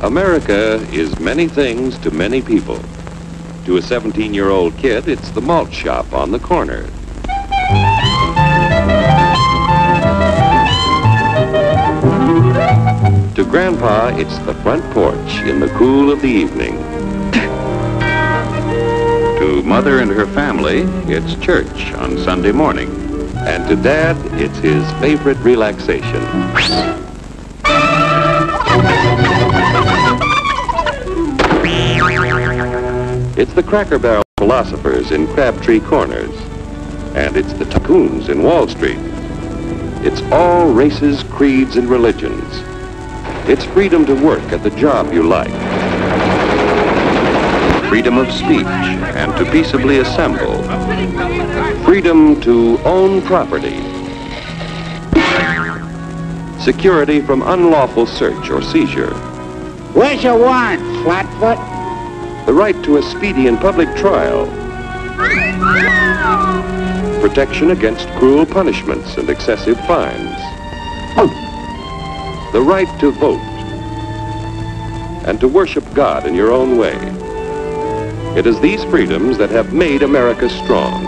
America is many things to many people. To a 17-year-old kid, it's the malt shop on the corner. To Grandpa, it's the front porch in the cool of the evening. To Mother and her family, it's church on Sunday morning. And to Dad, it's his favorite relaxation. It's the Cracker Barrel philosophers in Crabtree Corners. And it's the tycoons in Wall Street. It's all races, creeds, and religions. It's freedom to work at the job you like. Freedom of speech and to peaceably assemble. Freedom to own property. Security from unlawful search or seizure. Where's your warrant, Flatfoot? The right to a speedy and public trial. Protection against cruel punishments and excessive fines. The right to vote. And to worship God in your own way. It is these freedoms that have made America strong.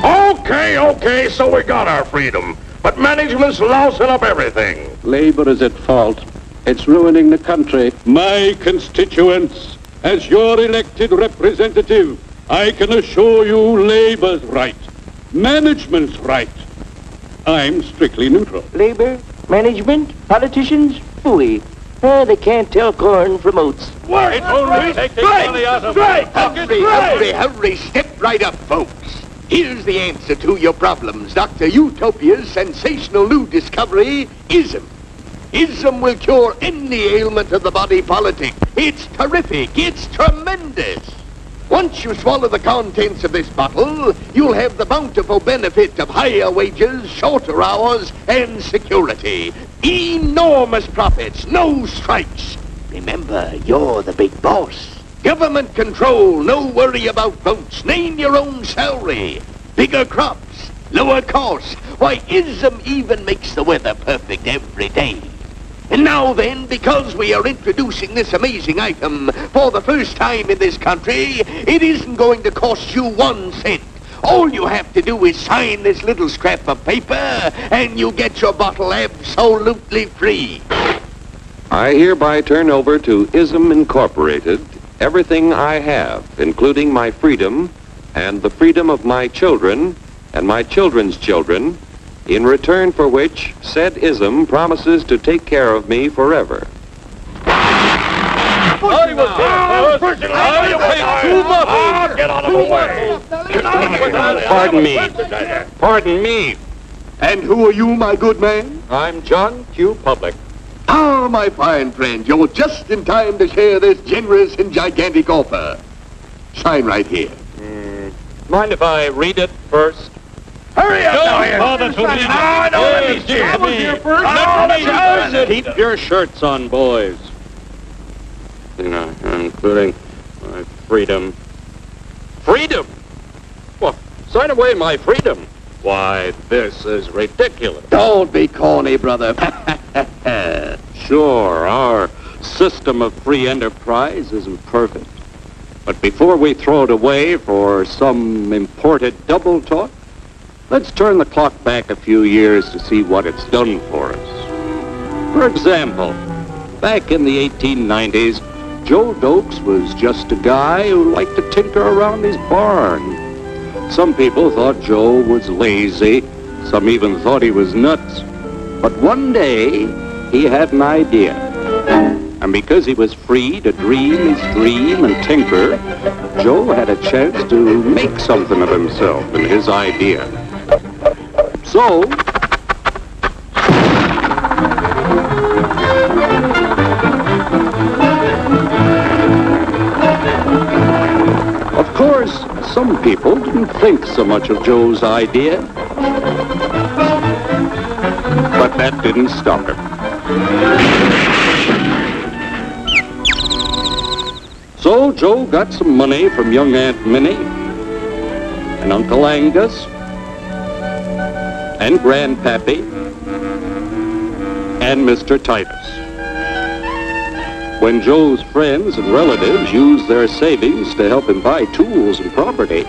Okay, so we got our freedom. But management's lousing up everything. Labor is at fault. It's ruining the country. My constituents, as your elected representative, I can assure you Labor's right. Management's right. I'm strictly neutral. Labor, management, politicians, phooey. They can't tell corn from oats. Work! It's only take the money out of Hurry, step right up, folks. Here's the answer to your problems. Dr. Utopia's sensational new discovery, ISM. ISM will cure any ailment of the body politic. It's terrific. It's tremendous. Once you swallow the contents of this bottle, you'll have the bountiful benefit of higher wages, shorter hours, and security. Enormous profits, no strikes. Remember, you're the big boss. Government control, no worry about votes. Name your own salary. Bigger crops, lower costs. Why, ISM even makes the weather perfect every day. And now then, because we are introducing this amazing item for the first time in this country, it isn't going to cost you 1 cent. All you have to do is sign this little scrap of paper, and you get your bottle absolutely free. I hereby turn over to ISM Incorporated everything I have, including my freedom and the freedom of my children and my children's children, in return for which said ISM promises to take care of me forever. Get out of the way! Pardon me. And who are you, my good man? I'm John Q. Public. Ah, my fine friend, you're just in time to share this generous and gigantic offer. Sign right here. Mind if I read it first? Hurry up now here! I was here first. Keep your shirts on, boys. Including my freedom. Freedom? Well, sign away my freedom. Why, this is ridiculous. Don't be corny, brother. Sure, our system of free enterprise isn't perfect. But before we throw it away for some imported double talk, let's turn the clock back a few years to see what it's done for us. For example, back in the 1890s, Joe Dokes was just a guy who liked to tinker around his barn. Some people thought Joe was lazy. Some even thought he was nuts. But one day, he had an idea. And because he was free to dream his dream and tinker, Joe had a chance to make something of himself and his idea. So, of course, some people didn't think so much of Joe's idea. But that didn't stop him. So Joe got some money from young Aunt Minnie and Uncle Angus and Grandpappy and Mr. Titus. When Joe's friends and relatives used their savings to help him buy tools and property,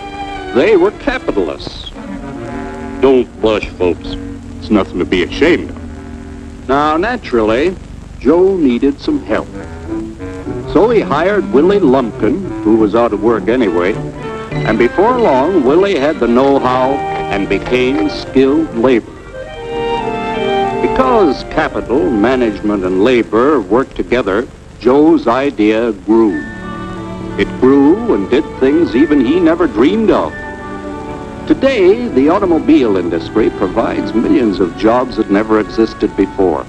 they were capitalists. Don't blush, folks. It's nothing to be ashamed of. Now, naturally, Joe needed some help. So he hired Willie Lumpkin, who was out of work anyway, and before long, Willie had the know-how and became skilled labor. Because capital, management, and labor worked together, Joe's idea grew. It grew and did things even he never dreamed of. Today, the automobile industry provides millions of jobs that never existed before.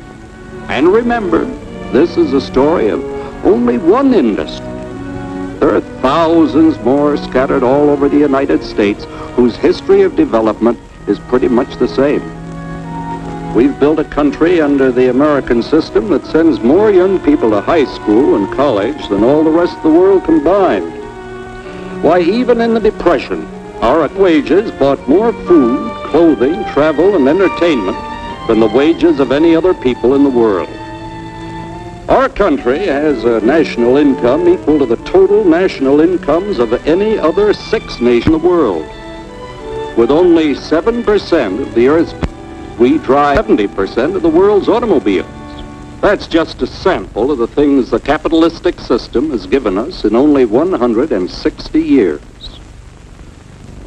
And remember, this is a story of only one industry. There are thousands more scattered all over the United States whose history of development is pretty much the same. We've built a country under the American system that sends more young people to high school and college than all the rest of the world combined. Why, even in the Depression, our wages bought more food, clothing, travel, and entertainment than the wages of any other people in the world. Our country has a national income equal to the total national incomes of any other 6 nations in the world. With only 7% of the Earth's people, we drive 70% of the world's automobiles. That's just a sample of the things the capitalistic system has given us in only 160 years.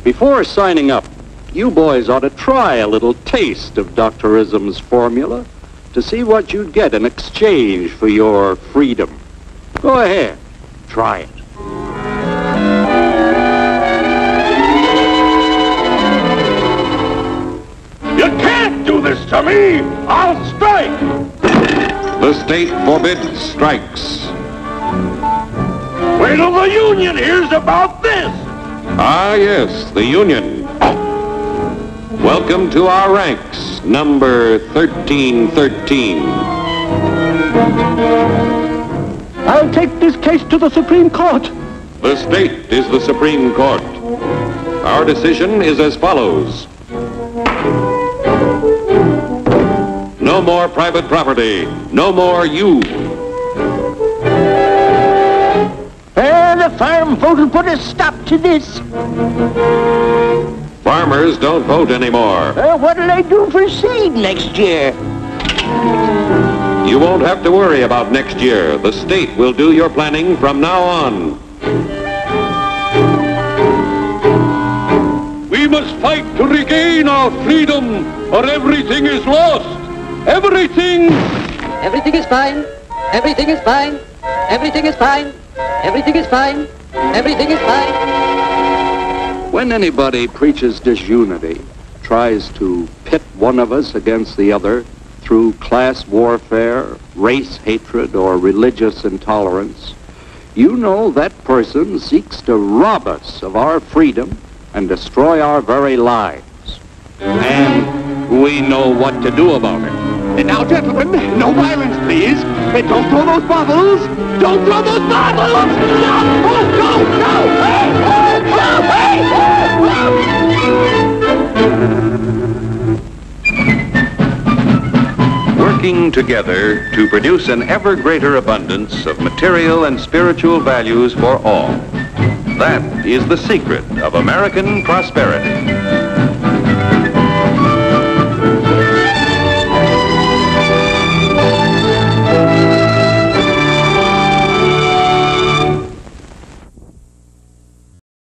Before signing up, you boys ought to try a little taste of Dr. Ism's formula to see what you'd get in exchange for your freedom. Go ahead, try it. You can't do this to me! I'll strike! The state forbids strikes. Wait till the union hears about this! Ah, yes, the Union. Welcome to our ranks, number 1313. I'll take this case to the Supreme Court. The state is the Supreme Court. Our decision is as follows. No more private property. No more you. The farm vote will put a stop to this. Farmers don't vote anymore. What'll I do for seed next year? You won't have to worry about next year. The state will do your planning from now on. We must fight to regain our freedom, or everything is lost. Everything! Everything is fine. Everything is fine. Everything is fine. Everything is fine. Everything is fine. When anybody preaches disunity, tries to pit one of us against the other through class warfare, race hatred, or religious intolerance, you know that person seeks to rob us of our freedom and destroy our very lives. And we know what to do about it. Now, gentlemen, no violence, please. Don't throw those bottles. Don't throw those bottles. No! Oh, no! No! Hey! Oh, hey! Working together to produce an ever greater abundance of material and spiritual values for all. That is the secret of American prosperity.